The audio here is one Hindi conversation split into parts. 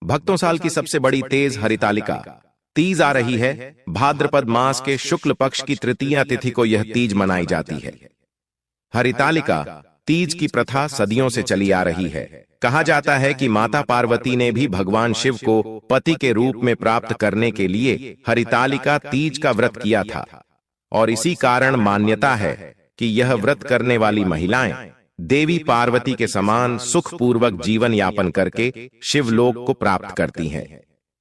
भक्तों, साल की सबसे बड़ी तेज हरितालिका तीज आ रही है। भाद्रपद मास के शुक्ल पक्ष की तृतीया तिथि को यह तीज मनाई जाती है। हरितालिका तीज की प्रथा सदियों से चली आ रही है। कहा जाता है कि माता पार्वती ने भी भगवान शिव को पति के रूप में प्राप्त करने के लिए हरितालिका तीज का व्रत किया था, और इसी कारण मान्यता है कि यह व्रत करने वाली महिलाएं देवी पार्वती के समान सुखपूर्वक जीवन यापन करके शिवलोक को प्राप्त करती हैं।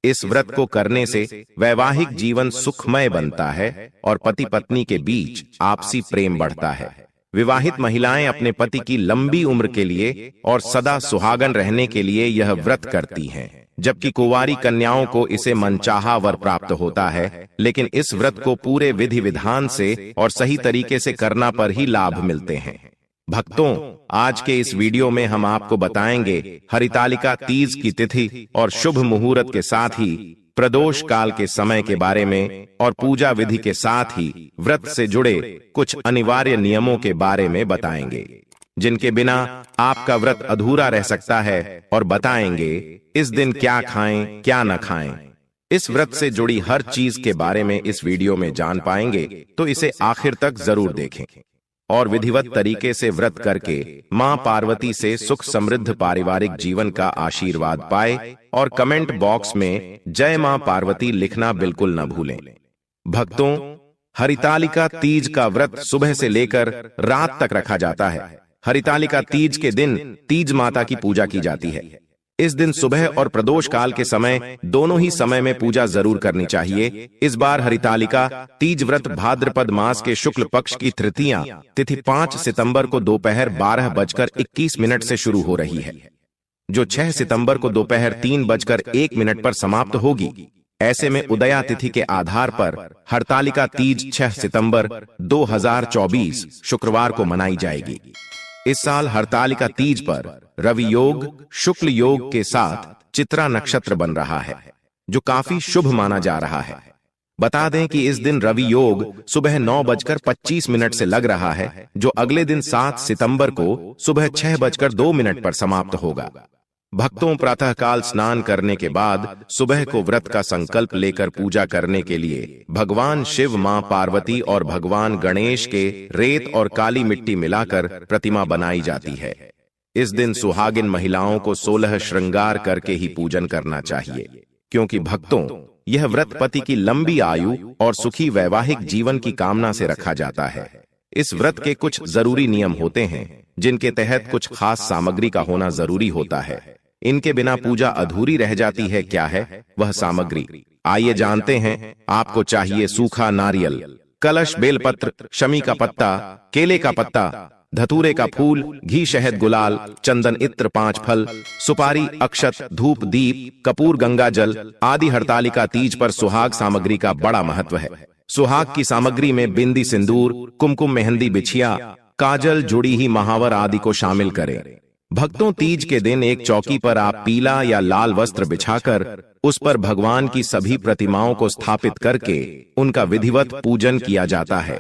इस व्रत को करने से वैवाहिक जीवन सुखमय बनता है और पति पत्नी के बीच आपसी प्रेम बढ़ता है। विवाहित महिलाएं अपने पति की लंबी उम्र के लिए और सदा सुहागन रहने के लिए यह व्रत करती हैं, जबकि कुंवारी कन्याओं को इसे मनचाहा वर प्राप्त होता है। लेकिन इस व्रत को पूरे विधि विधान से और सही तरीके से करना पर ही लाभ मिलते हैं। भक्तों, आज के इस वीडियो में हम आपको बताएंगे हरितालिका तीज की तिथि और शुभ मुहूर्त के साथ ही प्रदोष काल के समय के बारे में, और पूजा विधि के साथ ही व्रत से जुड़े कुछ अनिवार्य नियमों के बारे में बताएंगे, जिनके बिना आपका व्रत अधूरा रह सकता है। और बताएंगे इस दिन क्या खाएं, क्या न खाएं। इस व्रत से जुड़ी हर चीज के बारे में इस वीडियो में जान पाएंगे, तो इसे आखिर तक जरूर देखें और विधिवत तरीके से व्रत करके मां पार्वती से सुख समृद्ध पारिवारिक जीवन का आशीर्वाद पाए। और कमेंट बॉक्स में जय मां पार्वती लिखना बिल्कुल न भूलें। भक्तों, हरितालिका तीज का व्रत सुबह से लेकर रात तक रखा जाता है। हरितालिका तीज के दिन तीज माता की पूजा की जाती है। इस दिन सुबह और प्रदोष काल के समय दोनों ही समय में पूजा जरूर करनी चाहिए। इस बार हरितालिका तीज व्रत भाद्रपद मास के शुक्ल पक्ष की तृतीया तिथि 5 सितंबर को दोपहर 12:21 से शुरू हो रही है, जो 6 सितंबर को दोपहर 3:01 पर समाप्त होगी। ऐसे में उदया तिथि के आधार पर हरितालिका तीज 6 सितंबर 2024 शुक्रवार को मनाई जाएगी। इस साल हरितालिका तीज पर रवि योग शुक्ल योग के साथ चित्रा नक्षत्र बन रहा है, जो काफी शुभ माना जा रहा है। बता दें कि इस दिन रवि योग सुबह 9:25 से लग रहा है, जो अगले दिन 7 सितंबर को सुबह 6:02 पर समाप्त होगा। भक्तों, प्रातःकाल स्नान करने के बाद सुबह को व्रत का संकल्प लेकर पूजा करने के लिए भगवान शिव, मां पार्वती और भगवान गणेश के रेत और काली मिट्टी मिलाकर प्रतिमा बनाई जाती है। इस दिन सुहागिन महिलाओं को 16 श्रृंगार करके ही पूजन करना चाहिए, क्योंकि भक्तों, यह व्रत पति की लंबी आयु और सुखी वैवाहिक जीवन की कामना से रखा जाता है। इस व्रत के कुछ जरूरी नियम होते हैं, जिनके तहत कुछ खास सामग्री का होना जरूरी होता है। इनके बिना पूजा अधूरी रह जाती है। क्या है वह सामग्री, आइए जानते हैं। आपको चाहिए सूखा नारियल, कलश, बेलपत्र, शमी का पत्ता, केले का पत्ता, धतूरे का फूल, घी, शहद, गुलाल, चंदन, इत्र, 5 फल, सुपारी, अक्षत, धूप, दीप, कपूर, गंगा जल आदि। हरितालिका तीज पर सुहाग सामग्री का बड़ा महत्व है। सुहाग की सामग्री में बिंदी, सिंदूर, कुमकुम, मेहंदी, बिछिया, काजल, जुड़ी ही महावर आदि को शामिल करें। भक्तों, तीज के दिन एक चौकी पर आप पीला या लाल वस्त्र बिछाकर उस पर भगवान की सभी प्रतिमाओं को स्थापित करके उनका विधिवत पूजन किया जाता है।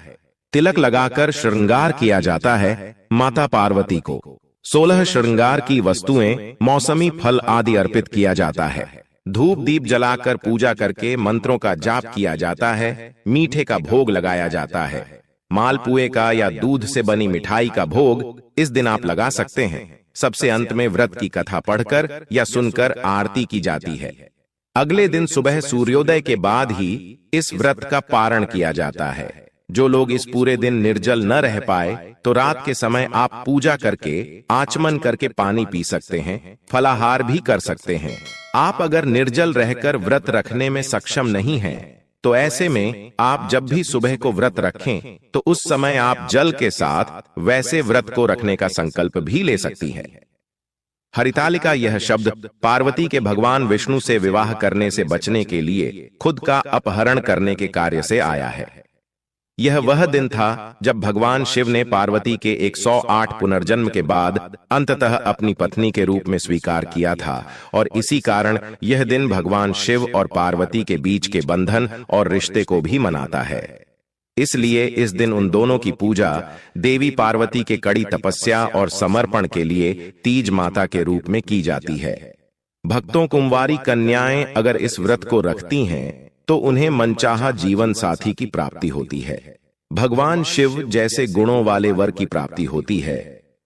तिलक लगाकर श्रृंगार किया जाता है। माता पार्वती को 16 श्रृंगार की वस्तुएं, मौसमी फल आदि अर्पित किया जाता है। धूप दीप जलाकर पूजा करके मंत्रों का जाप किया जाता है। मीठे का भोग लगाया जाता है। मालपुए का या दूध से बनी मिठाई का भोग इस दिन आप लगा सकते हैं। सबसे अंत में व्रत की कथा पढ़कर या सुनकर आरती की जाती है। अगले दिन सुबह सूर्योदय के बाद ही इस व्रत का पारण किया जाता है। जो लोग इस पूरे दिन निर्जल न रह पाए, तो रात के समय आप पूजा करके आचमन करके पानी पी सकते हैं, फलाहार भी कर सकते हैं। आप अगर निर्जल रहकर व्रत रखने में सक्षम नहीं हैं, तो ऐसे में आप जब भी सुबह को व्रत रखें, तो उस समय आप जल के साथ वैसे व्रत को रखने का संकल्प भी ले सकती हैं। हरितालिका यह शब्द पार्वती के भगवान विष्णु से विवाह करने से बचने के लिए खुद का अपहरण करने के कार्य से आया है। यह वह दिन था जब भगवान शिव ने पार्वती के 108 पुनर्जन्म के बाद अंततः अपनी पत्नी के रूप में स्वीकार किया था, और इसी कारण यह दिन भगवान शिव और पार्वती के बीच के बंधन और रिश्ते को भी मनाता है। इसलिए इस दिन उन दोनों की पूजा देवी पार्वती के कड़ी तपस्या और समर्पण के लिए तीज माता के रूप में की जाती है। भक्तों कुंवारी कन्याएं अगर इस व्रत को रखती हैं तो उन्हें मनचाहा जीवन साथी की प्राप्ति होती है। भगवान शिव जैसे गुणों वाले वर की प्राप्ति होती है।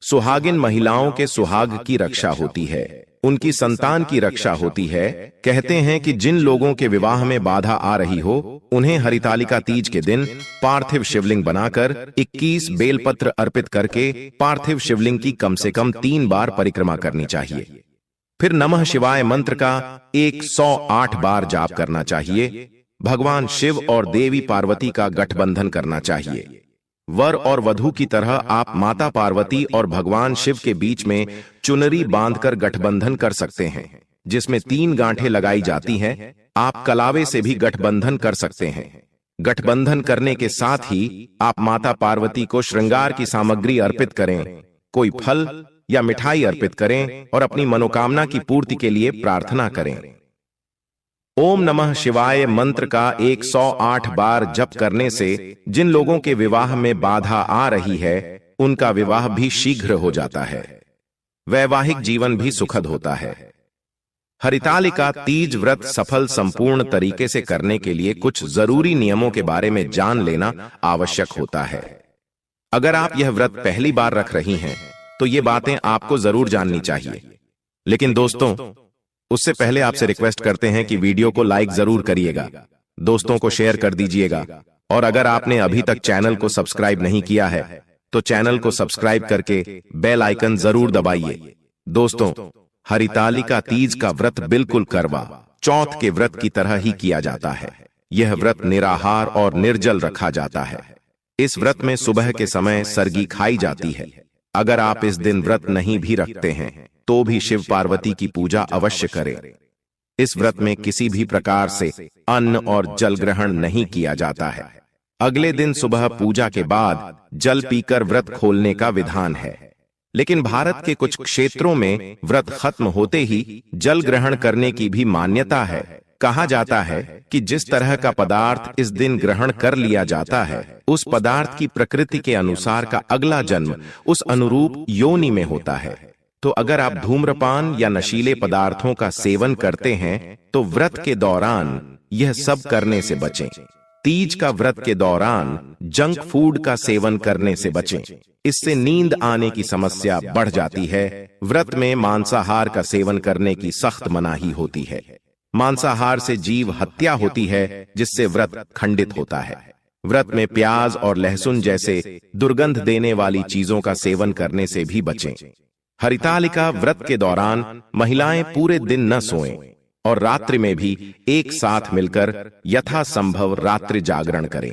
सुहागिन महिलाओं के सुहाग की रक्षा होती है, उनकी संतान की रक्षा होती है। कहते हैं कि जिन लोगों के विवाह में बाधा आ रही हो उन्हें हरितालिका तीज के दिन पार्थिव शिवलिंग बनाकर 21 बेलपत्र अर्पित करके पार्थिव शिवलिंग की कम से कम 3 बार परिक्रमा करनी चाहिए। फिर नमः शिवाय मंत्र का 108 बार जाप करना चाहिए। भगवान शिव और देवी पार्वती का गठबंधन करना चाहिए। वर और वधू की तरह आप माता पार्वती और भगवान शिव के बीच में चुनरी बांधकर गठबंधन कर सकते हैं, जिसमें 3 गांठें लगाई जाती हैं। आप कलावे से भी गठबंधन कर सकते हैं। गठबंधन करने के साथ ही आप माता पार्वती को श्रृंगार की सामग्री अर्पित करें, कोई फल या मिठाई अर्पित करें और अपनी मनोकामना की पूर्ति के लिए प्रार्थना करें। ओम नमः शिवाय मंत्र का 108 बार जप करने से जिन लोगों के विवाह में बाधा आ रही है उनका विवाह भी शीघ्र हो जाता है, वैवाहिक जीवन भी सुखद होता है। हरितालिका तीज व्रत सफल संपूर्ण तरीके से करने के लिए कुछ जरूरी नियमों के बारे में जान लेना आवश्यक होता है। अगर आप यह व्रत पहली बार रख रही हैं तो ये बातें आपको जरूर जाननी चाहिए। लेकिन दोस्तों, उससे पहले आपसे रिक्वेस्ट करते हैं कि वीडियो को लाइक जरूर करिएगा, दोस्तों को शेयर कर दीजिएगा और अगर आपने अभी तक चैनल को सब्सक्राइब नहीं किया है तो चैनल को सब्सक्राइब करके बेल आइकन जरूर दबाइए। दोस्तों, हरितालिका तीज का व्रत बिल्कुल करवा चौथ के व्रत की तरह ही किया जाता है। यह व्रत निराहार और निर्जल रखा जाता है। इस व्रत में सुबह के समय सरगी खाई जाती है। अगर आप इस दिन व्रत नहीं भी रखते हैं तो भी शिव पार्वती की पूजा अवश्य करें। इस व्रत में किसी भी प्रकार से अन्न और जल ग्रहण नहीं किया जाता है। अगले दिन सुबह पूजा के बाद जल पीकर व्रत खोलने का विधान है। लेकिन भारत के कुछ क्षेत्रों में व्रत खत्म होते ही जल ग्रहण करने की भी मान्यता है। कहा जाता है कि जिस तरह का पदार्थ इस दिन ग्रहण कर लिया जाता है उस पदार्थ की प्रकृति के अनुसार का अगला जन्म उस अनुरूप योनि में होता है। तो अगर आप धूम्रपान या नशीले पदार्थों का सेवन करते हैं तो व्रत के दौरान यह सब करने से बचें। तीज का व्रत के दौरान जंक फूड का सेवन करने से बचें। इससे नींद आने की समस्या बढ़ जाती है। व्रत में मांसाहार का सेवन करने की सख्त मनाही होती है। मांसाहार से जीव हत्या होती है जिससे व्रत खंडित होता है। व्रत में प्याज और लहसुन जैसे दुर्गंध देने वाली चीजों का सेवन करने से भी बचें। हरितालिका व्रत के दौरान महिलाएं पूरे दिन न सोएं और रात्रि में भी एक साथ मिलकर यथासंभव रात्रि जागरण करें।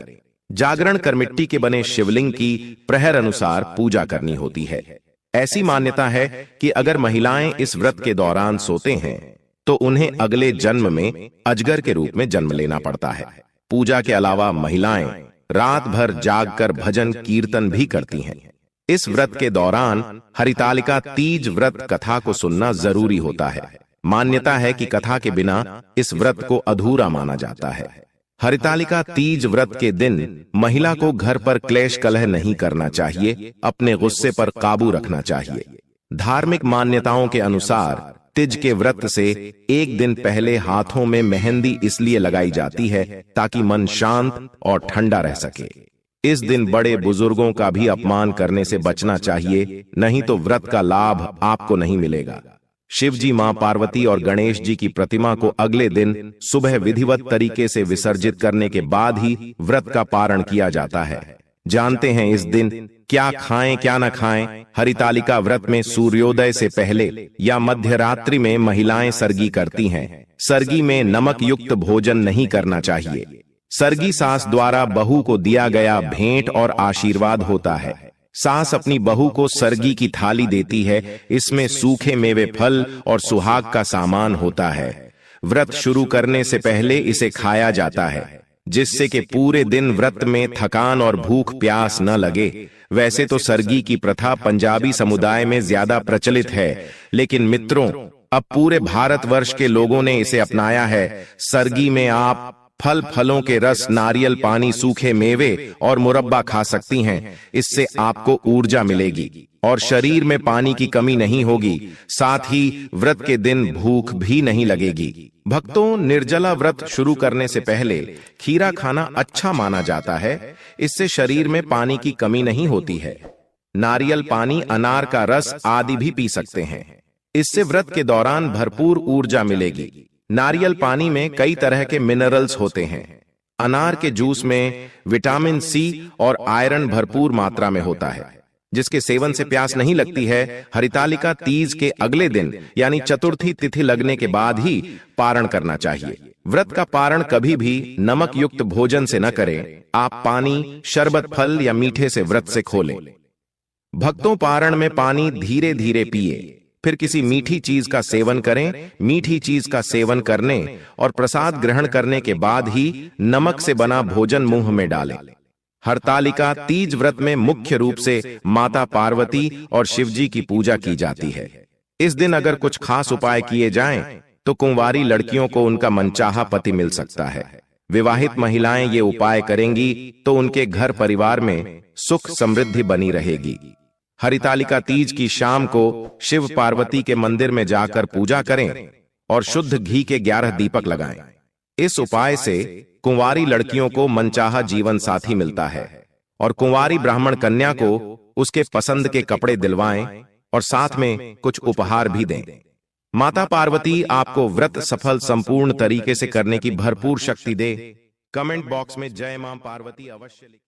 जागरण कर मिट्टी के बने शिवलिंग की प्रहर अनुसार पूजा करनी होती है। ऐसी मान्यता है कि अगर महिलाएं इस व्रत के दौरान सोते हैं तो उन्हें अगले जन्म में अजगर के रूप में जन्म लेना पड़ता है। पूजा के अलावा महिलाएं रात भर जागकर भजन कीर्तन भी करती हैं। इस व्रत के दौरान हरितालिका तीज व्रत कथा को सुनना जरूरी होता है। मान्यता है कि कथा के बिना इस व्रत को अधूरा माना जाता है। हरितालिका तीज व्रत के दिन महिला को घर पर क्लेश कलह नहीं करना चाहिए, अपने गुस्से पर काबू रखना चाहिए। धार्मिक मान्यताओं के अनुसार तीज के व्रत से एक दिन पहले हाथों में मेहंदी इसलिए लगाई जाती है ताकि मन शांत और ठंडा रह सके। इस दिन बड़े बुजुर्गों का भी अपमान करने से बचना चाहिए, नहीं तो व्रत का लाभ आपको नहीं मिलेगा। शिव जी, मां पार्वती और गणेश जी की प्रतिमा को अगले दिन सुबह विधिवत तरीके से विसर्जित करने के बाद ही व्रत का पारण किया जाता है। जानते हैं इस दिन क्या खाएं क्या न खाएं? हरितालिका व्रत में सूर्योदय से पहले या मध्य रात्रि में महिलाएं सरगी करती हैं। सरगी में नमक युक्त भोजन नहीं करना चाहिए। सरगी सास द्वारा बहू को दिया गया भेंट और आशीर्वाद होता है। सास अपनी बहू को सरगी की थाली देती है। इसमें सूखे मेवे, फल और सुहाग का सामान होता है। व्रत शुरू करने से पहले इसे खाया जाता है जिससे कि पूरे दिन व्रत में थकान और भूख प्यास न लगे। वैसे तो सरगी की प्रथा पंजाबी समुदाय में ज्यादा प्रचलित है, लेकिन मित्रों, अब पूरे भारतवर्ष के लोगों ने इसे अपनाया है। सरगी में आप फल फलों के रस, नारियल पानी, सूखे मेवे और मुरब्बा खा सकती हैं। इससे आपको ऊर्जा मिलेगी और शरीर में पानी की कमी नहीं होगी। साथ ही व्रत के दिन भूख भी नहीं लगेगी। भक्तों, निर्जला व्रत शुरू करने से पहले खीरा खाना अच्छा माना जाता है। इससे शरीर में पानी की कमी नहीं होती है। नारियल पानी, अनार का रस आदि भी पी सकते हैं। इससे व्रत के दौरान भरपूर ऊर्जा मिलेगी। नारियल पानी में कई तरह के मिनरल्स होते हैं। अनार के जूस में विटामिन सी और आयरन भरपूर मात्रा में होता है, जिसके सेवन से प्यास नहीं लगती है। हरितालिका तीज के अगले दिन यानी चतुर्थी तिथि लगने के बाद ही पारण करना चाहिए। व्रत का पारण कभी भी नमक युक्त भोजन से न करें। आप पानी, शरबत, फल या मीठे से व्रत से खोलें। भक्तों, पारण में पानी धीरे धीरे पिए, फिर किसी मीठी चीज का सेवन करें। मीठी चीज का सेवन करने और प्रसाद ग्रहण करने के बाद ही नमक से बना भोजन मुंह में डालें। हरतालिका तीज व्रत में मुख्य रूप से माता पार्वती और शिवजी की पूजा की जाती है। इस दिन अगर कुछ खास उपाय किए जाएं, तो कुंवारी लड़कियों को उनका मनचाहा पति मिल सकता है। विवाहित महिलाएं ये उपाय करेंगी तो उनके घर परिवार में सुख समृद्धि बनी रहेगी। हरितालिका तीज की शाम को शिव पार्वती के मंदिर में जाकर पूजा करें और शुद्ध घी के 11 दीपक लगाएं। इस उपाय से कुंवारी लड़कियों को मनचाहा जीवन साथी मिलता है और कुंवारी ब्राह्मण कन्या को उसके पसंद के कपड़े दिलवाएं और साथ में कुछ उपहार भी दें। माता पार्वती आपको व्रत सफल संपूर्ण तरीके से करने की भरपूर शक्ति दे। कमेंट बॉक्स में जय मां पार्वती अवश्य लिखें।